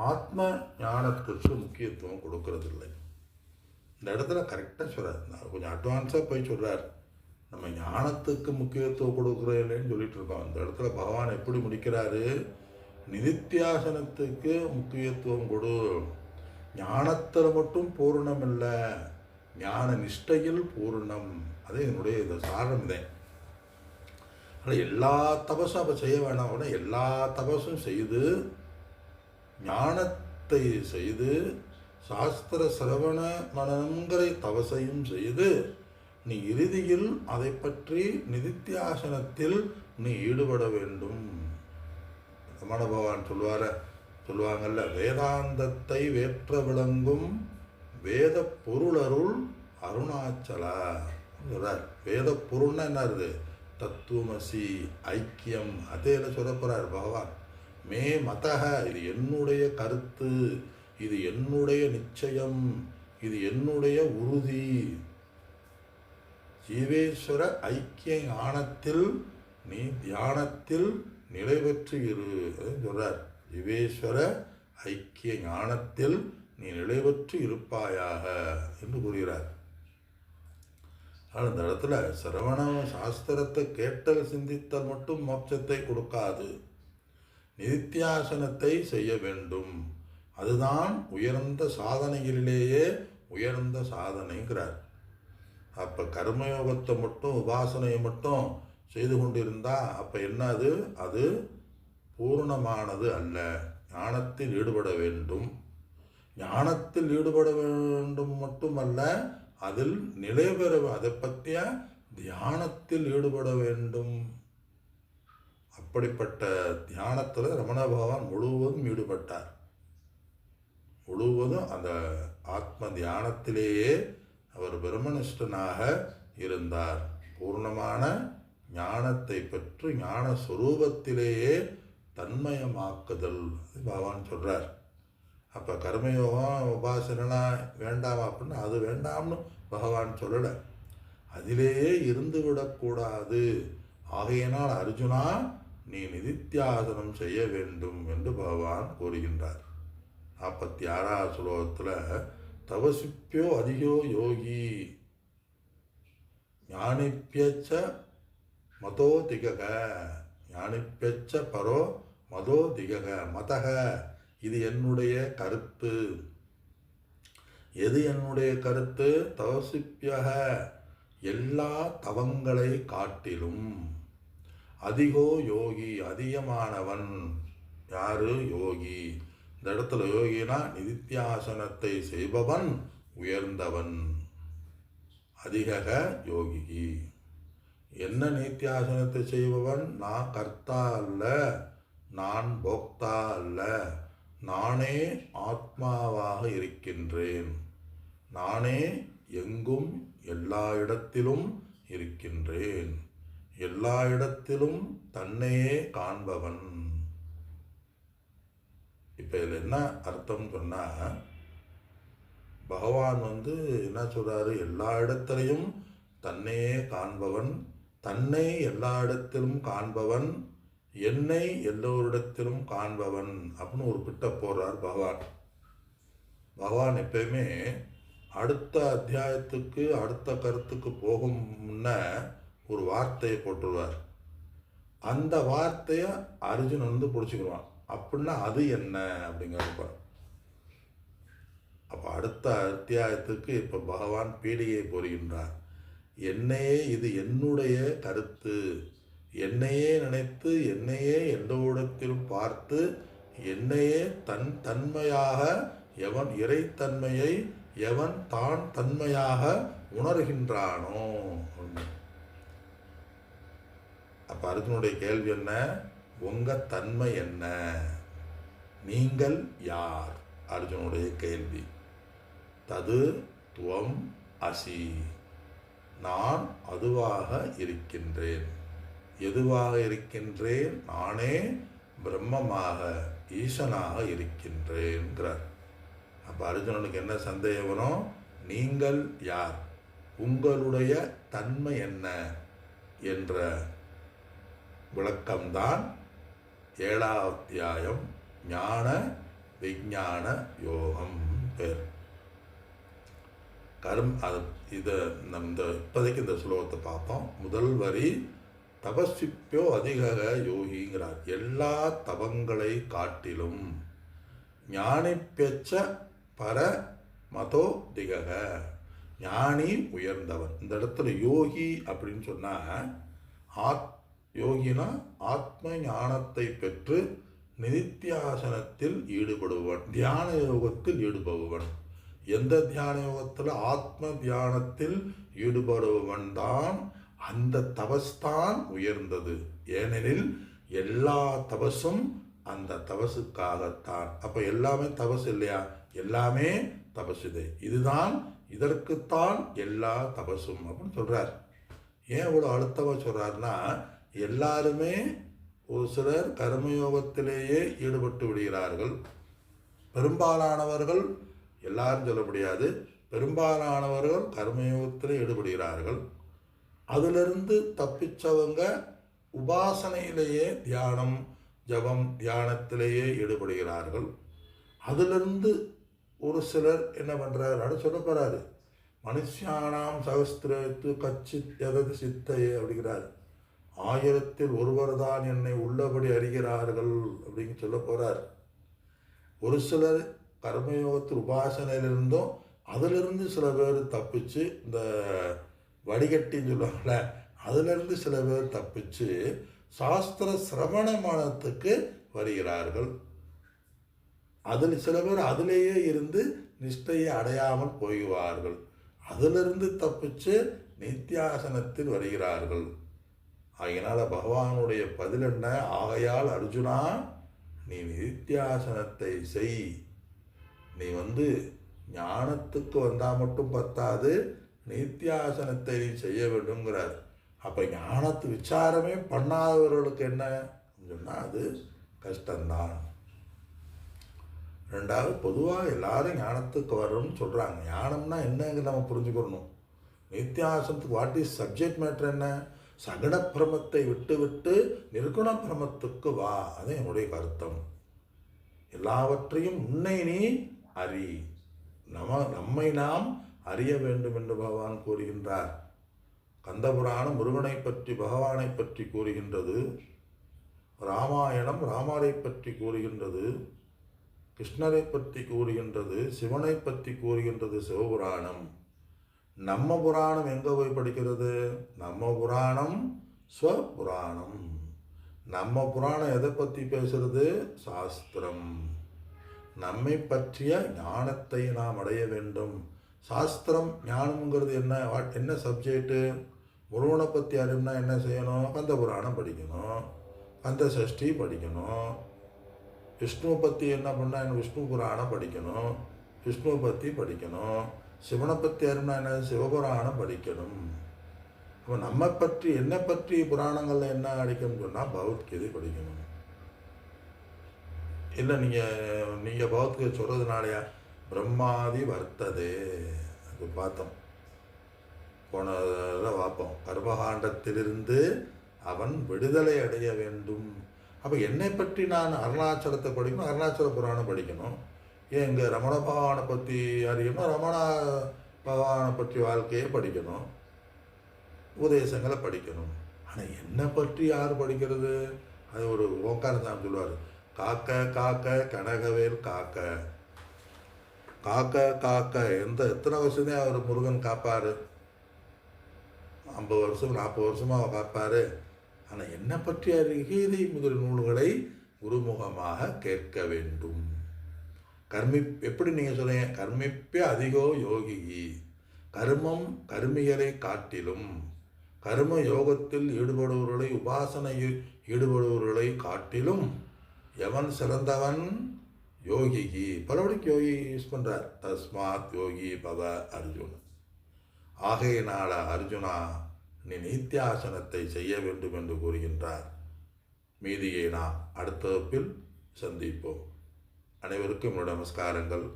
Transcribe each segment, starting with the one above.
ஆத்ம ஞானத்துக்கு முக்கியத்துவம் கொடுக்கறதில்லை. இந்த இடத்துல கரெக்டாக சொல்கிறார். நான் கொஞ்சம் அட்வான்ஸாக போய் சொல்கிறார். நம்ம ஞானத்துக்கு முக்கியத்துவம் கொடுக்குறோம் இல்லைன்னு சொல்லிட்டு இருக்கோம். இந்த இடத்துல பகவான் எப்படி முடிக்கிறாரு? நிதித்தியாசனத்துக்கு முக்கியத்துவம் கொடு. ஞானத்தில் மட்டும் பூர்ணம் இல்லை, ஞான நிஷ்டையில் பூர்ணம். அதே என்னுடைய இந்த சாரம் தான். ஆனால் எல்லா தபஸும் அப்போ செய்ய வேணாம். உடனே எல்லா தபஸும் செய்து ஞானத்தை செய்து சாஸ்திர சிரவண மனங்கிற தவசையும் செய்து நீ இறுதியில் அதை பற்றி நிதித்தியாசனத்தில் நீ ஈடுபட வேண்டும். ரமண பகவான் சொல்லுவாங்கல்ல, வேதாந்தத்தை வேற்ற விளங்கும் வேத பொருளருள் அருணாச்சலா சொல்றார். வேத பொருள்னா என்னது? தத்துவமசி, ஐக்கியம். அதே சொல்ல போறார் பகவான். மே மதக, இது என்னுடைய கருத்து, இது என்னுடைய நிச்சயம், இது என்னுடைய உறுதி. ஜீவேஸ்வர ஐக்கிய ஞானத்தில் நீ தியானத்தில் நிலை பெற்று இரு சொல்றார். ஜீவேஸ்வர ஐக்கிய ஞானத்தில் நீ நிலை பெற்று இருப்பாயாக என்று கூறுகிறார். ஆனால் இந்த இடத்துல சிரவண சாஸ்திரத்தை கேட்டல் சிந்தித்தல் மட்டும் மோட்சத்தை கொடுக்காது. நிதித்தியாசனத்தை செய்ய வேண்டும். அதுதான் உயர்ந்த சாதனைகளிலேயே உயர்ந்த சாதனைங்கிறார். அப்போ கர்மயோகத்தை மட்டும் உபாசனையை மட்டும் செய்து கொண்டிருந்தால் அப்போ என்னது? அது பூர்ணமானது அல்ல. ஞானத்தில் ஈடுபட வேண்டும். ஞானத்தில் ஈடுபட வேண்டும் மட்டுமல்ல, அதில் நிலை பெற, அதை பற்றிய தியானத்தில் ஈடுபட வேண்டும். அப்படிப்பட்ட தியானத்தில் ரமண பகவான் முழுவதும் ஈடுபட்டார். முழுவதும் அந்த ஆத்ம தியானத்திலேயே அவர் பிரம்மனிஷ்டனாக இருந்தார். பூர்ணமான ஞானத்தை பெற்று ஞான ஸ்வரூபத்திலேயே தன்மயமாக்குதல் பகவான் சொல்கிறார். அப்போ கர்மயோகம் உபாசனைலாம் வேண்டாம் அப்படின்னு அது வேண்டாம்னு பகவான் சொல்லலை. அதிலேயே இருந்து விடக்கூடாது. ஆகையினால் அர்ஜுனா, நீ நிதித்தியாசனம் செய்ய வேண்டும் என்று பகவான் கூறுகின்றார். 46ஆவது ஸ்லோகத்தில் தவசிப்பியோ அதிகோ யோகி ஞானிப்பியச்ச மதோ திகக, ஞானிப்பியச்ச பரோ மதோ திகக. மதக, இது என்னுடைய கருத்து. எது என்னுடைய கருத்து? தவசிப்பியக, எல்லா தவங்களை காட்டிலும் அதிகோ யோகி, அதிகமானவன். யாரு? யோகி. இந்த இடத்துல யோகினா நிதித்தியாசனத்தை செய்பவன் உயர்ந்தவன். அதிக யோகி. என்ன நித்தியாசனத்தை செய்பவன்? நான் கர்த்தா அல்ல, நான் போக்தா அல்ல, நானே ஆத்மாவாக இருக்கின்றேன். நானே எங்கும் எல்லா இடத்திலும் இருக்கின்றேன். எல்லா இடத்திலும் தன்னையே காண்பவன். இப்போ இதில் என்ன அர்த்தம் சொன்னால், பகவான் என்ன சொல்கிறாரு? எல்லா இடத்துலையும் தன்னையே காண்பவன், தன்னை எல்லா இடத்திலும் காண்பவன், என்னை எல்லோரிடத்திலும் காண்பவன் அப்படின்னு ஒரு பிட்ட போடுறார் பகவான். பகவான் எப்பயுமே அடுத்த அத்தியாயத்துக்கு அடுத்த கருத்துக்கு போகும் முன்ன ஒரு வார்த்தையை போட்டுருவார். அந்த வார்த்தையை அர்ஜுனன் பிடிச்சிக்கிடுவான். அப்படின்னா அது என்ன அப்படிங்கிறப்ப, அப்போ அடுத்த அத்தியாயத்துக்கு இப்போ பகவான் பீடிகை போடுகின்றார். என்னையே, இது என்னுடைய கருத்து, என்னையே நினைத்து என்னையே எல்லோரிடத்திலும் பார்த்து என்னையே தன்மையாக எவன் இறைத்தன்மையை எவன் தான் தன்மையாக உணர்கின்றானோ. அப்போ அர்ஜுனுடைய கேள்வி என்ன? உங்கள் தன்மை என்ன? நீங்கள் யார்? அர்ஜுனுடைய கேள்வி. தது துவம் அசி, நான் அதுவாக இருக்கின்றேன். எதுவாக இருக்கின்றேன்? நானே பிரம்மமாக ஈசனாக இருக்கின்றேன்கிறார். அப்போ அர்ஜுனனுக்கு என்ன சந்தேகம் வரும்? நீங்கள் யார்? உங்களுடைய தன்மை என்ன என்ற விளக்கம்தான் 7ஆம் அத்தியாயம் ஞான விஞ்ஞான யோகம் பேர். அது இதை இந்த இப்போதைக்கு இந்த ஸ்லோகத்தை பார்ப்போம். முதல் வரி தபஸ்விப்போ அதிக யோகிங்கிறார். எல்லா தவங்களை காட்டிலும் ஞானி பெச்ச பர மதோ திகக, ஞானி உயர்ந்தவன். இந்த இடத்துல யோகி அப்படின்னு சொன்னால் யோகினா ஆத்ம ஞானத்தை பெற்று நிதித்தியாசனத்தில் ஈடுபடுபவன், தியான யோகத்தில் ஈடுபடுபவன். எந்த தியான யோகத்தில்? ஆத்ம தியானத்தில் ஈடுபடுபவன் தான். அந்த தபஸ்தான் உயர்ந்தது. ஏனெனில் எல்லா தபசும் அந்த தபசுக்காகத்தான். அப்போ எல்லாமே தபசு இல்லையா? எல்லாமே தபசு. இதுதான், இதற்குத்தான் எல்லா தபசும் அப்படின்னு சொல்கிறார். ஏன் இவ்வளோ அழுத்தமாக சொல்கிறாருன்னா, எல்லாருமே ஒரு சிலர் கர்மயோகத்திலேயே ஈடுபட்டு விடுகிறார்கள். பெரும்பாலானவர்கள், எல்லாரும் சொல்ல முடியாது, பெரும்பாலானவர்கள் கர்மயோகத்தில் ஈடுபடுகிறார்கள். அதிலிருந்து தப்பிச்சவங்க உபாசனையிலேயே தியானம், ஜபம், தியானத்திலேயே ஈடுபடுகிறார்கள். அதிலிருந்து ஒரு சிலர் என்ன பண்ணுறாரு சொல்ல போகிறாரு. மனுஷியானாம் சகஸ்திரத்து கச்சித் எதது சித்தையே அப்படிங்கிறார். 1000 ஒருவர் தான் என்னை உள்ளபடி அறிகிறார்கள் அப்படின்னு சொல்ல போகிறார். ஒரு சிலர் கர்மயோகத்தில் உபாசனையிலிருந்தும் அதிலிருந்து சில பேர் தப்பிச்சு, இந்த வடிகட்டின்னு சொல்லுவாங்கள்ல, அதிலிருந்து சில பேர் தப்பிச்சு சாஸ்திர சிரவணமானத்துக்கு வருகிறார்கள். அதில் சில பேர் அதிலேயே இருந்து நிஷ்டையை அடையாமல் போய்வார்கள். அதிலிருந்து தப்பிச்சு நித்தியாசனத்தில் வருகிறார்கள். அதனால் பகவானுடைய பதில் என்ன? ஆகையால் அர்ஜுனா, நீ நித்தியாசனத்தை செய். நீ ஞானத்துக்கு வந்தால் மட்டும் பத்தாது, நித்தியாசனத்தை நீ செய்ய வேண்டும்ங்கிறார். அப்போ ஞானத்து விசாரமே பண்ணாதவர்களுக்கு என்ன சொன்னால் அது கஷ்டம்தான். ரெண்டாவது, பொதுவாக எல்லாரும் ஞானத்துக்கு வரணும்னு சொல்கிறாங்க. ஞானம்னா என்னங்க நம்ம புரிஞ்சுக்கணும். நித்தியாசனத்துக்கு வாட் இஸ் சப்ஜெக்ட் மேட்டர் என்ன? சகுண பிரமத்தை விட்டு விட்டு நிர்குண பிரமத்துக்கு வா. அது என்னுடைய கருத்தம். எல்லாவற்றையும் உன்னை நீ அறி, நம்மை நாம் அறிய வேண்டும் என்று பகவான் கூறுகின்றார். கந்தபுராணம் முருகனை பற்றி, பகவானை பற்றி கூறுகின்றது. ராமாயணம் ராமரை பற்றி கூறுகின்றது. கிருஷ்ணரை பற்றி கூறுகின்றது. சிவனை பற்றி கூறுகின்றது சிவபுராணம். நம்ம புராணம் எங்கே போய் படிக்கிறது? நம்ம புராணம் ஸ்வபுராணம். நம்ம புராணம் எதை பற்றி பேசுறது? சாஸ்திரம். நம்மை பற்றிய ஞானத்தை நாம் அடைய வேண்டும். சாஸ்திரம் ஞானம்ங்கிறது என்ன சப்ஜெக்டு? முருகனை பற்றி அறிவுனா என்ன செய்யணும்? கந்த புராணம் படிக்கணும், கந்த சஷ்டி படிக்கணும். விஷ்ணுவை பற்றி என்ன பண்ணால் விஷ்ணு புராணம் படிக்கணும், விஷ்ணுவை பற்றி படிக்கணும். சிவனை பற்றி அறிவுனா என்ன? சிவபுராணம் படிக்கணும். இப்போ நம்ம பற்றி, என்னை பற்றி புராணங்களில் என்ன அடிக்கணும்னு சொன்னால் பகவத்கீதை படிக்கணும். இல்லை நீங்கள் பகவத்கீதை சொல்கிறதுனாலயா? பிரம்மாதி வர்த்ததே, அது பார்த்தோம், போனதில் பார்ப்போம். கர்மகாண்டத்திலிருந்து அவன் விடுதலை அடைய வேண்டும். அப்போ என்னை பற்றி நான் அருணாச்சலத்தை படிக்கணும், அருணாச்சல புராணம் படிக்கணும். ஏன் இங்கே ரமண பகவானை பற்றி அறியணும், ரமண பகவானை பற்றி வாழ்க்கையை படிக்கணும், உபதேசங்களை படிக்கணும். ஆனால் என்னை பற்றி யார் படிக்கிறது? அது ஒரு ஓங்காரசாமி சொல்லுவார், காக்க காக்க கனகவேல் காக்க. காக்க காக்க எத்தனை வருஷமே அவர் முருகன் காப்பார்? 50 வருஷம் 40 வருஷமாக அவர் காப்பார். ஆனால் என்னை பற்றிய கீதை முதல் நூல்களை குருமுகமாக கேட்க வேண்டும். எப்படி நீங்கள் சொல்லுங்க? கர்மிப்பே அதிகோ யோகி. கர்மம் கர்மிகளை காட்டிலும், கர்ம யோகத்தில் ஈடுபடுபவர்களை, உபாசனையில் ஈடுபடுபவர்களை காட்டிலும் எவன் சிறந்தவன்? யோகிகி. பலபடிக்கு யோகி யூஸ் பண்ணுறார். தஸ்மாத் யோகி பவ அர்ஜுன். ஆகையினால அர்ஜுனா, நீ நித்தியாசனத்தை செய்ய வேண்டும் என்று கூறுகின்றார். மீதியை நாம் அடுத்த வகுப்பில் சந்திப்போம். அனைவருக்கும் என்னோட நமஸ்காரங்கள்.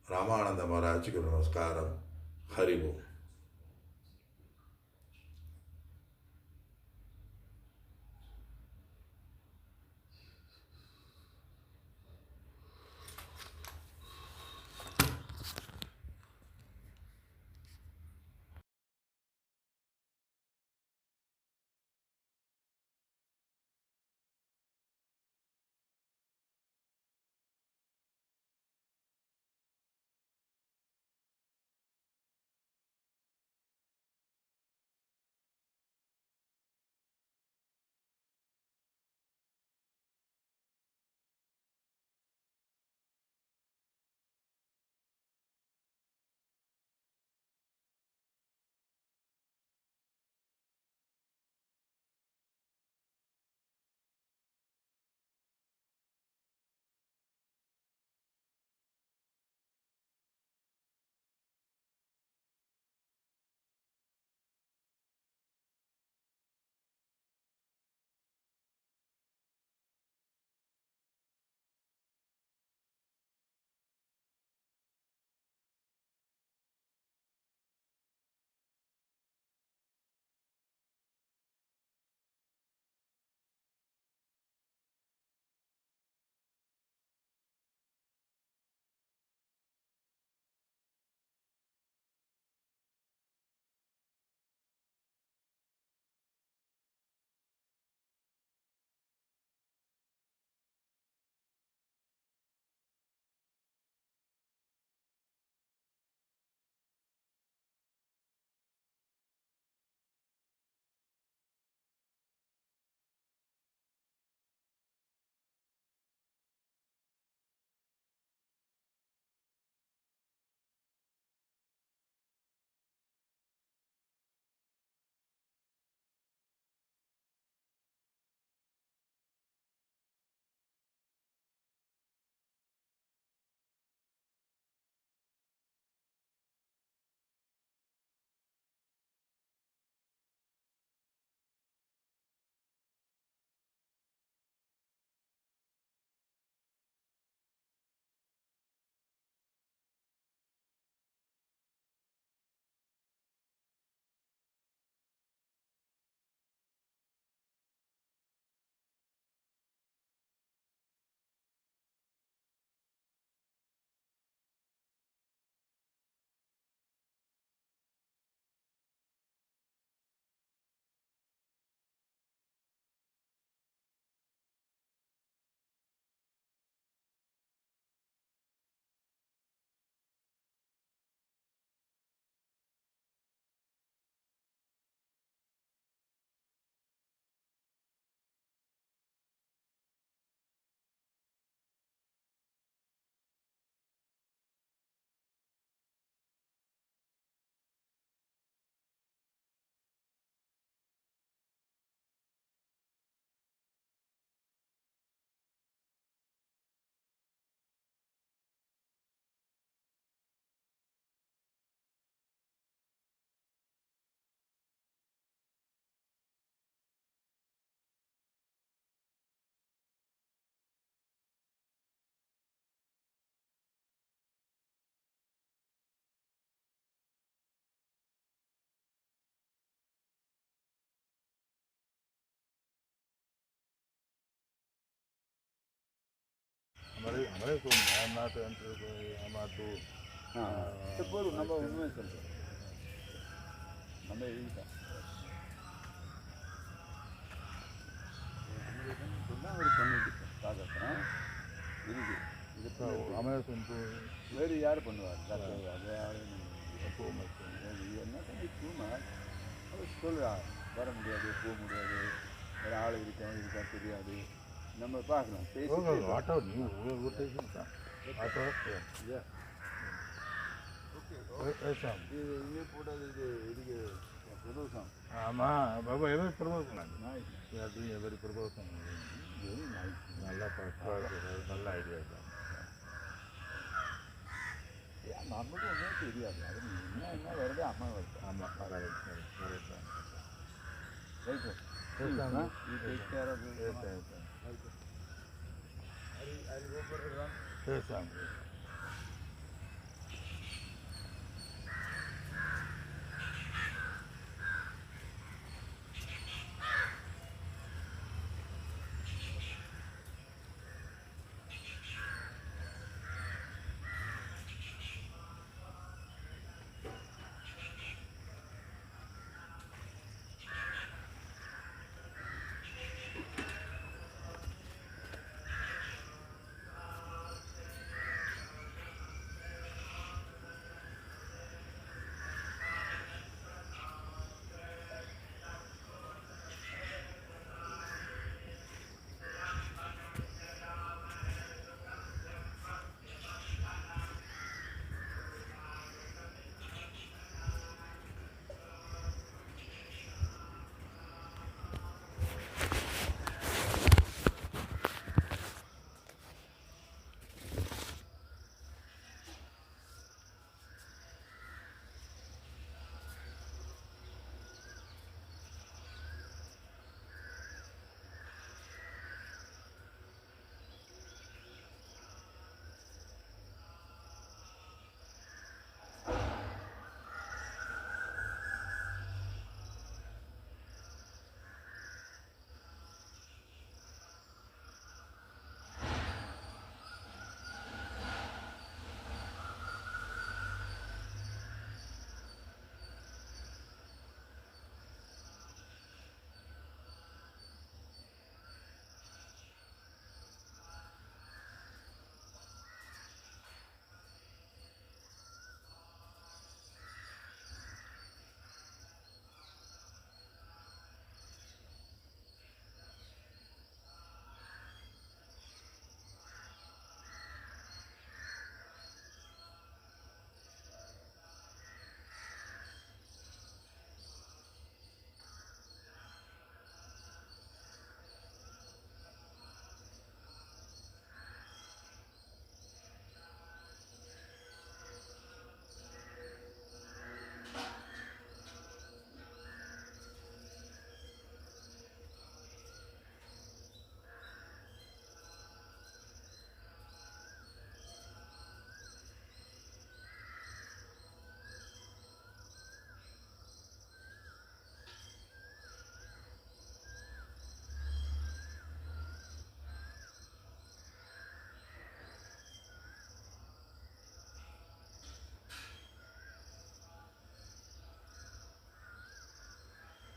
ராமானந்த மகாராஜுக்கு நமஸ்காரம். ஹரிவோம். I'm not I'm not too. போதும் நம்ம உண்மையை சொல்கிறோம் நம்ம எழுதிட்டோம் சொன்னால் அவர் பண்ணிட்டு காக்கத்தான் இருக்கு இது American too. வேறு யார் பண்ணுவார் டாக்டர் அது யாரும் என்ன பண்ணி தூமா அவர் சொல்கிறா வர முடியாது போக முடியாது வேறு ஆள் இருக்கா தெரியாது நம்ம பார்க்கலாம் பேசி Auto, new rotation. Auto, yeah. இது இங்கே போட்டது இதுக்கு பிரதோஷம் ஆமாம் பாபா எவ்வளோ promotion very promotion very nice நல்லா நல்ல ஐடியா தான் நமக்கு ஒன்றுமே தெரியாது அது என்ன வருது அம்மா வருது ஆமாம் right you take care of it. Yes,